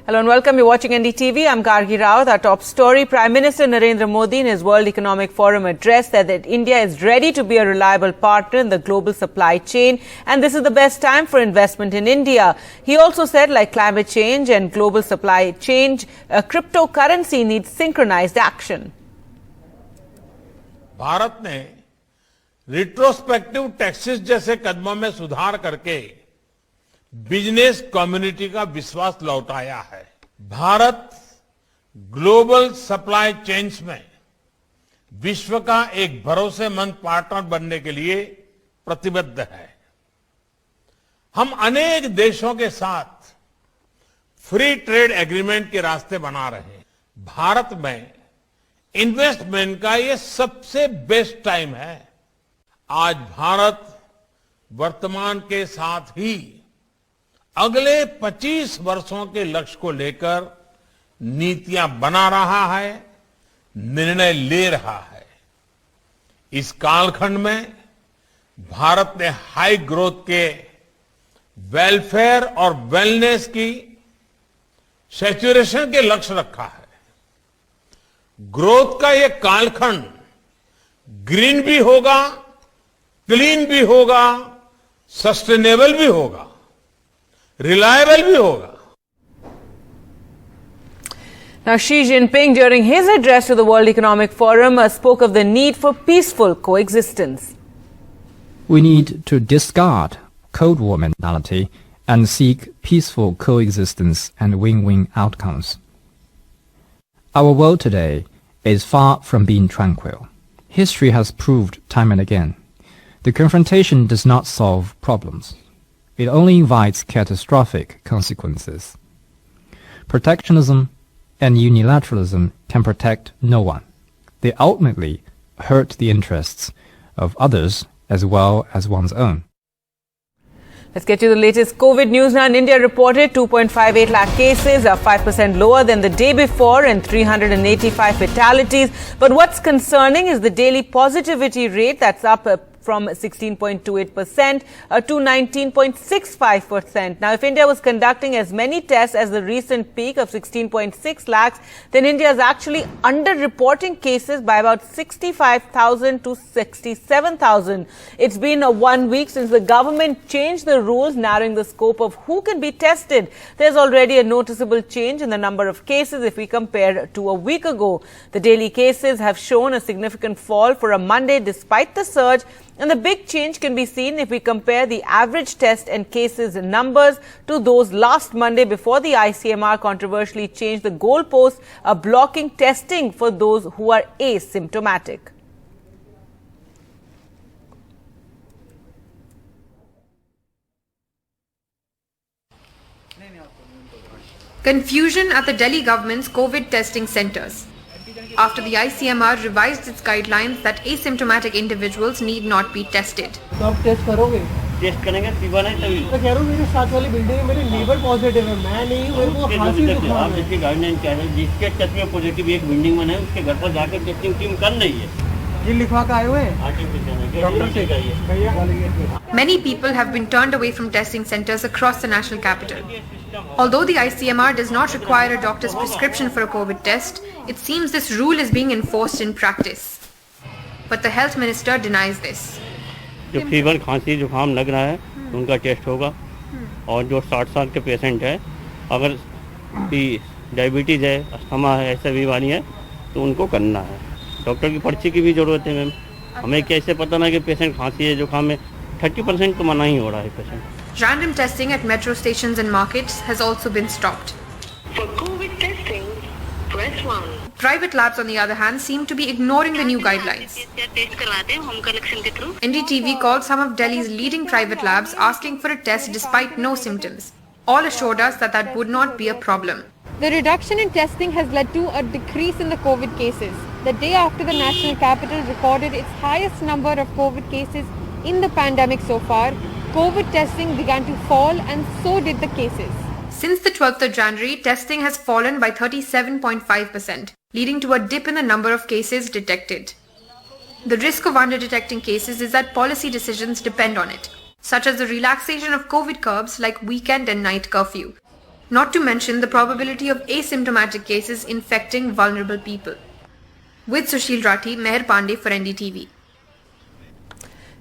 Hello and welcome. You're watching NDTV. I'm Gargi Rao. Our top story, Prime Minister Narendra Modi in his World Economic Forum address said that India is ready to be a reliable partner in the global supply chain and this is the best time for investment in India. He also said, like climate change and global supply chain, cryptocurrency needs synchronized action. Bharat ने retrospective taxes जैसे कदमों में सुधार करके business community का विश्वास लौटाया है। भारत ग्लोबल सप्लाई चेन्स में विश्व का एक भरोसेमंद पार्टनर बनने के लिए प्रतिबद्ध है। हम अनेक देशों के साथ फ्री ट्रेड एग्रीमेंट के रास्ते बना रहे हैं। भारत में इन्वेस्टमेंट का ये सबसे बेस्ट टाइम है। आज भारत वर्तमान के साथ ही अगले 25 वर्षों के लक्ष्य को लेकर नीतियां बना रहा है, निर्णय ले रहा है। इस कालखंड में भारत ने हाई ग्रोथ के वेलफेयर और वेलनेस की सैचुरेशन के लक्ष्य रखा है। ग्रोथ का ये कालखंड ग्रीन भी होगा, क्लीन भी होगा, सस्टेनेबल भी होगा, reliable bhi hoga. Now, Xi Jinping, during his address to the World Economic Forum, spoke of the need for peaceful coexistence. We need to discard Cold War mentality and seek peaceful coexistence and win-win outcomes. Our world today is far from being tranquil. History has proved time and again. The confrontation does not solve problems. It only invites catastrophic consequences. Protectionism and unilateralism can protect no one. They ultimately hurt the interests of others as well as one's own. Let's get you the latest COVID news now. In India reported 2.58 lakh cases, are 5% lower than the day before and 385 fatalities. But what's concerning is the daily positivity rate that's up from 16.28% to 19.65%. Now, if India was conducting as many tests as the recent peak of 16.6 lakhs, then India is actually under-reporting cases by about 65,000 to 67,000. It's been 1 week since the government changed the rules, narrowing the scope of who can be tested. There's already a noticeable change in the number of cases if we compare to a week ago. The daily cases have shown a significant fall for a Monday despite the surge. And the big change can be seen if we compare the average test and cases numbers to those last Monday before the ICMR controversially changed the goalposts, blocking testing for those who are asymptomatic. Confusion at the Delhi government's COVID testing centres. After the ICMR revised its guidelines that asymptomatic individuals need not be tested. तो आप test करोगे? Test करेंगे पीवा नहीं तभी। तो कह रहा हूँ मेरे साथ वाली बिल्डिंग में मेरे नेबर पॉजिटिव है, मैं नहीं हूँ, मेरे को खांसी जुकाम है। आप जिसकी गाइडलाइन क्या है, जिसके टेस्ट में पॉजिटिव एक बिल्डिंग में है, उसके घर पर जाकर टेस्टिंग टीम कर रही है। ये लिखवा के आए हुए हैं? डॉक्टर से कहिए। Many people have been turned away from testing centres across the national capital. Although the ICMR does not require a doctor's prescription for a COVID test, it seems this rule is being enforced in practice. But the health minister denies this. जो fever, खांसी, जुकाम लग रहा है, उनका test होगा। और जो 60 साल के पेशेंट है, अगर डायबिटीज है, अस्थमा है, ऐसा बीमारी है, तो उनको करना है। डॉक्टर की पर्ची की भी जरूरत है मैम। हमें कैसे पता ना कि पेशेंट खांसी है, जुकाम है, 30% तो मना ही हो रहा है patient. Random testing at metro stations and markets has also been stopped. For COVID testing, press 1. Private labs, on the other hand, seem to be ignoring the new guidelines. NDTV called some of Delhi's leading private labs asking for a test despite no symptoms. All assured us that that would not be a problem. The reduction in testing has led to a decrease in the COVID cases. The day after the national capital recorded its highest number of COVID cases in the pandemic so far, COVID testing began to fall and so did the cases. Since the 12th of January, testing has fallen by 37.5%, leading to a dip in the number of cases detected. The risk of under-detecting cases is that policy decisions depend on it, such as the relaxation of COVID curbs like weekend and night curfew. not to mention the probability of asymptomatic cases infecting vulnerable people. With Sushil Rathi, Meher Pandey for NDTV.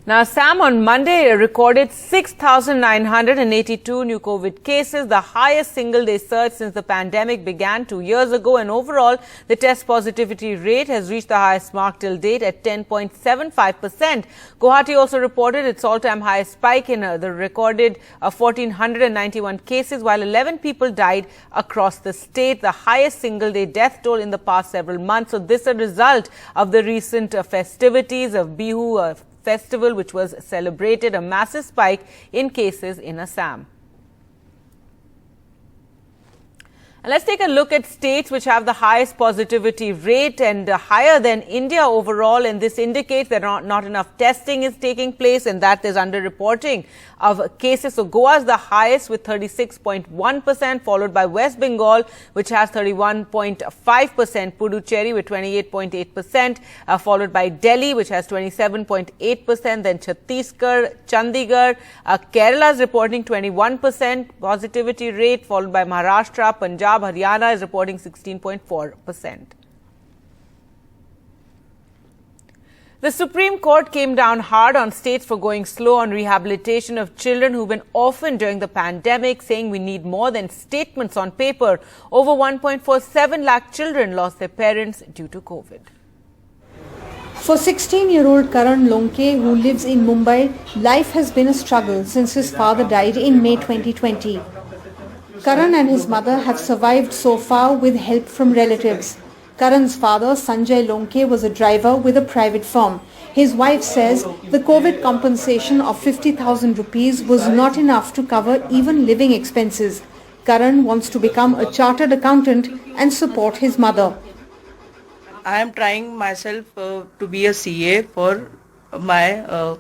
Now, Assam on Monday recorded 6,982 new COVID cases, the highest single-day surge since the pandemic began 2 years ago. And overall, the test positivity rate has reached the highest mark till date at 10.75%. Guwahati also reported its all-time highest spike in the recorded 1,491 cases, while 11 people died across the state, the highest single-day death toll in the past several months. So this is a result of the recent festivities of Bihu festival, which was celebrated, a massive spike in cases in Assam. And let's take a look at states which have the highest positivity rate and higher than India overall. And this indicates that not enough testing is taking place and that there's underreporting of cases. So Goa is the highest with 36.1%, followed by West Bengal, which has 31.5%, Puducherry with 28.8%, followed by Delhi, which has 27.8%, then Chhattisgarh, Chandigarh, Kerala is reporting 21% positivity rate, followed by Maharashtra, Punjab, Haryana is reporting 16.4%. The Supreme Court came down hard on states for going slow on rehabilitation of children who've been orphaned during the pandemic, saying we need more than statements on paper. Over 1.47 lakh children lost their parents due to COVID. For 16-year-old Karan Lonke, who lives in Mumbai, life has been a struggle since his father died in May 2020. Karan and his mother have survived so far with help from relatives. Karan's father, Sanjay Lonke, was a driver with a private firm. His wife says the COVID compensation of 50,000 rupees was not enough to cover even living expenses. Karan wants to become a chartered accountant and support his mother. I am trying myself to be a CA for my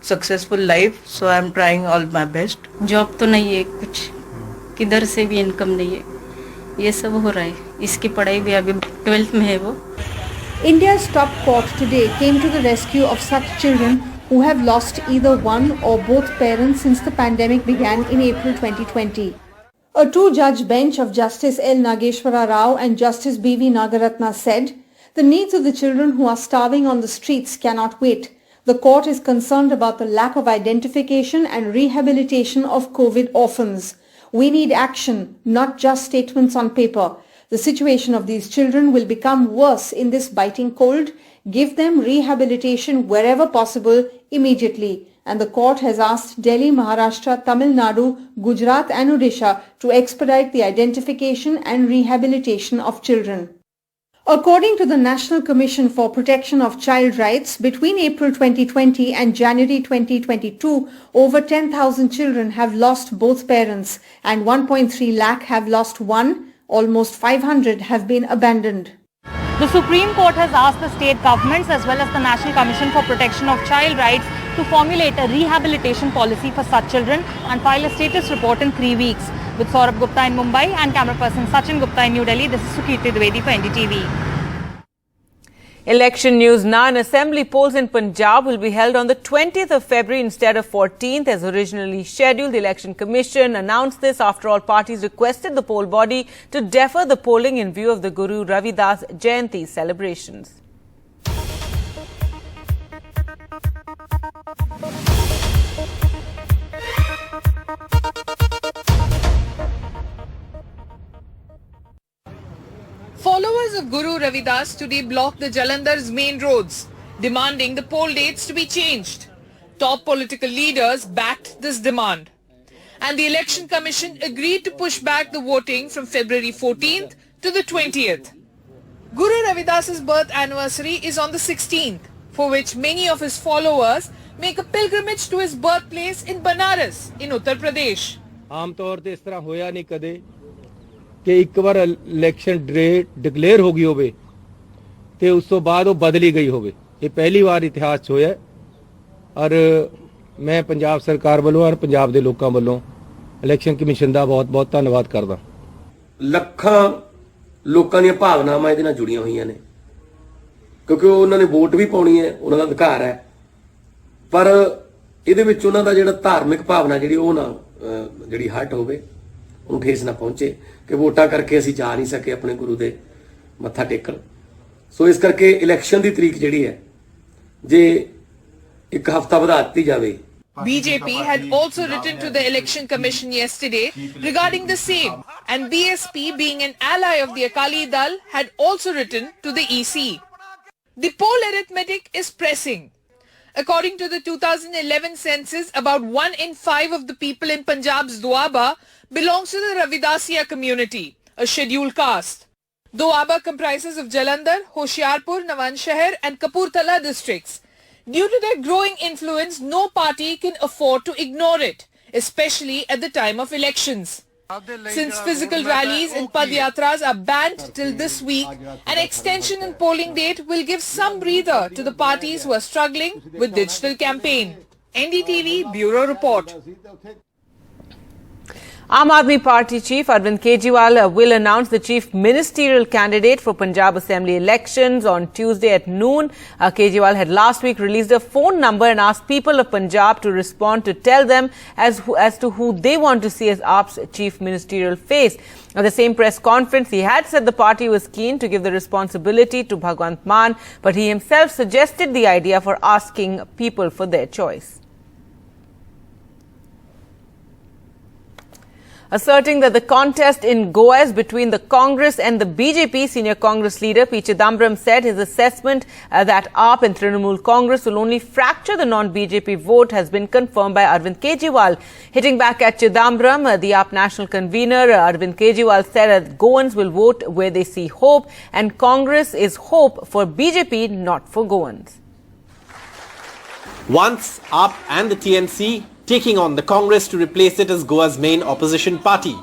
successful life, so I am trying all my best. Job तो नहीं है कुछ, किधर से भी income नहीं है, ये सब हो रहा है. इसकी पढ़ाई भी अभी 12th में है वो. India's top court today came to the rescue of such children who have lost either one or both parents since the pandemic began in April 2020. A two-judge bench of Justice L. Nageshwara Rao and Justice B.V. Nagaratna said, the needs of the children who are starving on the streets cannot wait. The court is concerned about the lack of identification and rehabilitation of COVID orphans. We need action, not just statements on paper. The situation of these children will become worse in this biting cold. Give them rehabilitation wherever possible immediately. And the court has asked Delhi, Maharashtra, Tamil Nadu, Gujarat and Odisha to expedite the identification and rehabilitation of children. According to the National Commission for Protection of Child Rights, between April 2020 and January 2022, over 10,000 children have lost both parents and 1.3 lakh have lost one. Almost 500 have been abandoned. The Supreme Court has asked the state governments as well as the National Commission for Protection of Child Rights to formulate a rehabilitation policy for such children and file a status report in 3 weeks. With Saurabh Gupta in Mumbai and camera person Sachin Gupta in New Delhi, this is Sukirti Dwivedi for NDTV. Election news now. Assembly polls in Punjab will be held on the 20th of February instead of 14th as originally scheduled. The Election Commission announced this after all parties requested the poll body to defer the polling in view of the Guru Ravidas Jayanti celebrations. Followers of Guru Ravidas today blocked the Jalandhar's main roads, demanding the poll dates to be changed. Top political leaders backed this demand. And the Election Commission agreed to push back the voting from February 14th to the 20th. Guru Ravidas's birth anniversary is on the 16th, for which many of his followers make a pilgrimage to his birthplace in Banaras, in Uttar Pradesh. आमतौर ते इस तरह होया नहीं कदे कि एक बार election date declare हो गई होवे ते उस तो बाद वो बदली गई होवे. ये पहली बार इतिहास च होया और मैं पंजाब सरकार वालों और पंजाब दे लोकां वालों इलेक्शन कमीशन दा बहुत-बहुत धन्नवाद करदा. ਲੱਖਾਂ ਲੋਕਾਂ ਦੀਆਂ ਭਾਵਨਾਵਾਂ ਇਹਦੇ ਨਾਲ ਜੁੜੀਆਂ ਹੋਈਆਂ ਨੇ ਕਿਉਂਕਿ ਉਹਨਾਂ ਨੇ ਵੋਟ ਵੀ ਪਾਉਣੀ ਹੈ, ਉਹਨਾਂ ਦਾ ਅਧਿਕਾਰ ਹੈ, ਪਰ ਇਹਦੇ ਵਿੱਚ ਉਹਨਾਂ ਦਾ ਜਿਹੜਾ ਧਾਰਮਿਕ ਭਾਵਨਾ ਜਿਹੜੀ ਉਹ ਨਾ ਜਿਹੜੀ ਹਟ ਹੋਵੇ ਉਹਨੂੰ ਠੇਸ ਨਾ ਪਹੁੰਚੇ ਕਿ ਵੋਟਾਂ ਕਰਕੇ ਅਸੀਂ ਜਾ ਨਹੀਂ ਸਕੇ ਆਪਣੇ ਗੁਰੂ ਦੇ ਮੱਥਾ ਟੇਕਣ। ਸੋ ਇਸ ਕਰਕੇ ਇਲੈਕਸ਼ਨ ਦੀ ਤਰੀਕ ਜਿਹੜੀ ਹੈ ਜੇ ਇੱਕ ਹਫ਼ਤਾ ਵਧਾ ਦਿੱਤੀ ਜਾਵੇ। BJP had also written to the Election Commission yesterday regarding the same, and BSP, being an ally of the Akali Dal, had also written to the EC. The poll arithmetic is pressing. According to the 2011 census, about 1 in 5 of the people in Punjab's Doaba belongs to the Ravidasiya community, a scheduled caste. Doaba comprises of Jalandhar, Hoshiarpur, Nawanshahar and Kapurthala districts. Due to their growing influence, no party can afford to ignore it, especially at the time of elections. Since physical rallies and padyatras are banned till this week, an extension in polling date will give some breather to the parties who are struggling with digital campaign. NDTV Bureau Report. Aam Aadmi Party Chief Arvind Kejriwal will announce the chief ministerial candidate for Punjab Assembly elections on Tuesday at noon. Kejriwal had last week released a phone number and asked people of Punjab to respond to tell them as to who they want to see as AAP's chief ministerial face. At the same press conference, he had said the party was keen to give the responsibility to Bhagwant Mann, but he himself suggested the idea for asking people for their choice. Asserting that the contest in Goa is between the Congress and the BJP, senior Congress leader P. Chidambaram said his assessment that AAP and Trinamool Congress will only fracture the non-BJP vote has been confirmed by Arvind Kejriwal. Hitting back at Chidambaram, the AAP national convener Arvind Kejriwal said that Goans will vote where they see hope and Congress is hope for BJP, not for Goans. Once AAP and the TNC taking on the Congress to replace it as Goa's main opposition party.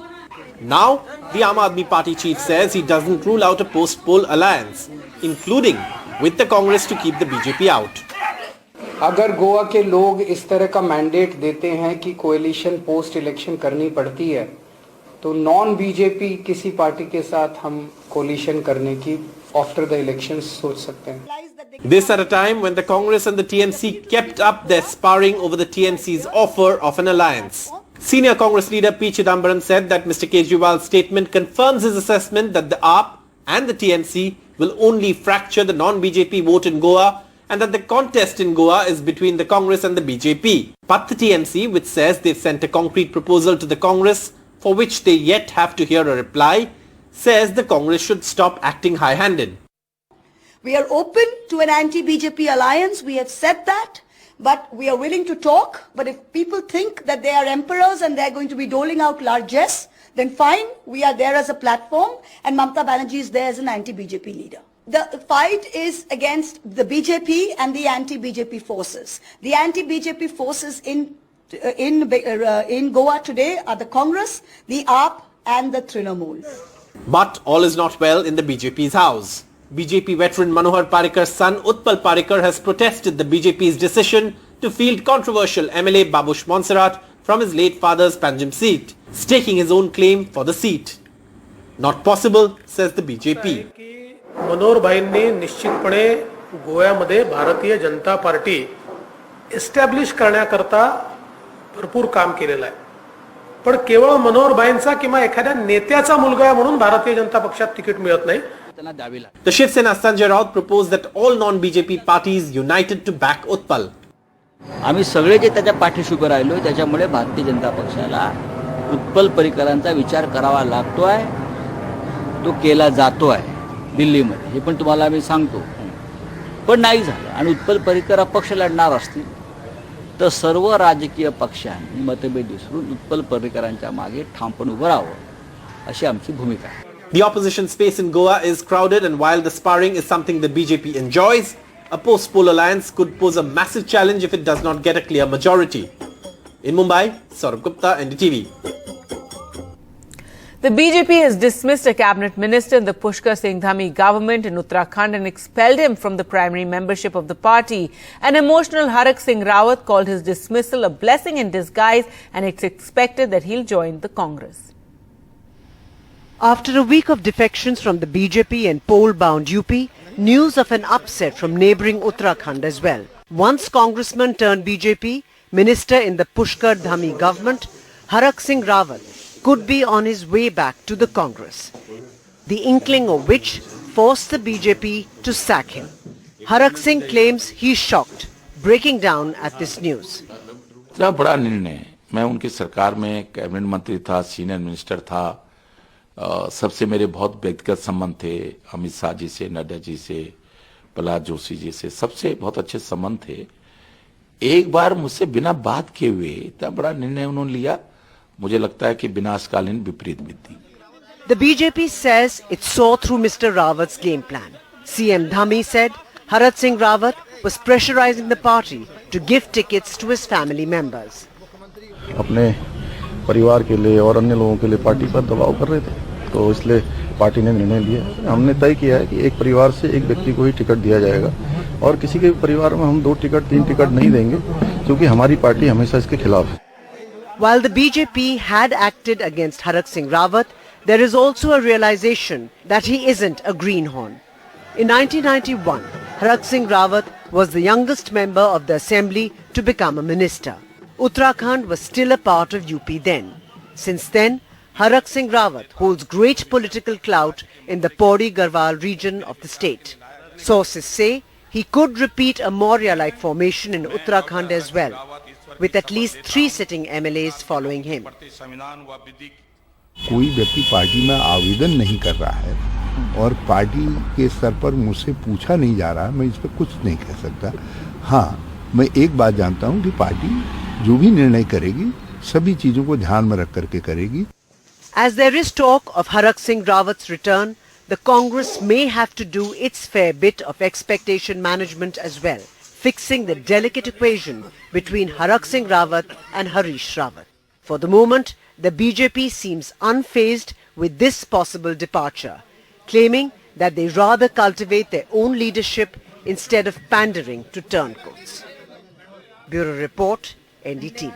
Now, the Aam Aadmi Party chief says he doesn't rule out a post-poll alliance, including with the Congress to keep the BJP out. अगर गोवा के लोग इस तरह का mandate देते हैं कि coalition post election करनी पड़ती है, तो नॉन बीजेपी किसी पार्टी के साथ हम कोएलिशन करने की आफ्टर द इलेक्शंस सोच सकते हैं. This at a time when the Congress and the TNC kept up their sparring over the TNC's offer of an alliance. Senior Congress leader P. Chidambaram said that Mr. Kejriwal's statement confirms his assessment that the AAP and the TNC will only fracture the non-BJP vote in Goa and that the contest in Goa is between the Congress and the BJP. But the TNC, which says they've sent a concrete proposal to the Congress for which they yet have to hear a reply, says the Congress should stop acting high-handed. We are open to an anti-BJP alliance, we have said that, but we are willing to talk. But if people think that they are emperors and they are going to be doling out largesse, then fine, we are there as a platform and Mamata Banerjee is there as an anti-BJP leader. The fight is against the BJP and the anti-BJP forces. The anti-BJP forces in Goa today are the Congress, the AAP and the Trinamool. But all is not well in the BJP's house. BJP veteran Manohar Parikar's son Utpal Parikar has protested the BJP's decision to field controversial MLA Babush Monserrat from his late father's Panjim seat, staking his own claim for the seat. Not possible, says the BJP. मनोहर भाईंनी निश्चितपणे गोव्यामध्ये Bharatiya Janata party establish करण्याकरता भरपूर काम केलेलं आहे. पण केवळ मनोहर भाईंचा किंवा एखाद्या नेत्याचा मुलगा आहे म्हणून भारतीय जनता पक्षात तिकीट मिळत नाही. The Shiv Sena Sanjay Raut proposed that all non-BJP parties united to back Utpal. आम्ही सगळे जे त्याच्या पाठीशी उभे राहिलो त्याच्यामुळे भारतीय जनता पक्षाला उत्पल परिकरांचा विचार करावा लागतोय, तो केला जातोय दिल्लीमध्ये, हे पण तुम्हाला मी सांगतो. पण नाही झालं आणि उत्पल परिकर अपक्ष लढणार असतील तर सर्व राजकीय पक्षांनी मतभेद विसरून उत्पल परिकरांच्या मागे ठामपणे उभं राहावं अशी आमची भूमिका आहे. The opposition space in Goa is crowded, and while the sparring is something the BJP enjoys, a post-poll alliance could pose a massive challenge if it does not get a clear majority. In Mumbai, Saurabh Gupta, NDTV. The BJP has dismissed a cabinet minister in the Pushkar Singh Dhami government in Uttarakhand and expelled him from the primary membership of the party. An emotional Harak Singh Rawat called his dismissal a blessing in disguise, and it's expected that he'll join the Congress. After a week of defections from the BJP and poll-bound UP, news of an upset from neighbouring Uttarakhand as well. Once congressman turned BJP, minister in the Pushkar Dhami government, Harak Singh Rawat could be on his way back to the Congress, the inkling of which forced the BJP to sack him. Harak Singh claims he's shocked, breaking down at this news. इतना बड़ा निर्णय, मैं उनकी सरकार में cabinet मंत्री था, senior minister था, सबसे मेरे बहुत व्यक्तिगत संबंध थे, अमित शाह जी से, नड्डा जी से, प्रहलाद जोशी जी से, सबसे बहुत अच्छे संबंध थे. एक बार मुझसे बिना बात किए हुए इतना बड़ा निर्णय उन्होंने लिया, मुझे लगता है कि विनाशकालीन विपरीत बुद्धि. The BJP says it saw through Mr. Rawat's game plan. CM Dhami said Harat Singh Rawat was pressurizing the party to give tickets to his family members. अपने परिवार के लिए और अन्य लोगों के लिए पार्टी पर दबाव कर रहे थे, तो इसलिए पार्टी ने निर्णय लिया. हमने तय किया है कि एक परिवार से एक व्यक्ति को ही टिकट दिया जाएगा और किसी के परिवार में हम 2 टिकट 3 टिकट नहीं देंगे, क्योंकि हमारी पार्टी हमेशा इसके खिलाफ है. While the BJP had acted against Harak Singh Rawat, there is also a realization that he isn't a greenhorn. In 1991, Harak Singh Rawat was the youngest member of the assembly to become a minister. Uttarakhand was still a part of UP then. Since then, Harak Singh Rawat holds great political clout in the Pauri Garhwal region of the state. Sources say he could repeat a Maurya-like formation in Uttarakhand as well, with at least 3 sitting MLAs following him. कोई व्यक्ति party में आवेदन नहीं कर रहा है और party के स्तर पर मुझसे पूछा नहीं जा रहा, मैं इस पर कुछ नहीं कह सकता. हाँ, मैं एक बात जानता हूँ कि पार्टी जो भी निर्णय करेगी सभी चीजों को ध्यान में रख करके करेगी. As there is talk of Harak Singh Rawat's return, the Congress may have to do its fair bit of expectation management as well, fixing the delicate equation between Harak Singh Rawat and Harish Rawat. For the moment, the BJP seems unfazed with this possible departure, claiming that they rather cultivate their own leadership instead of pandering to turncoats. Bureau Report, NDTV.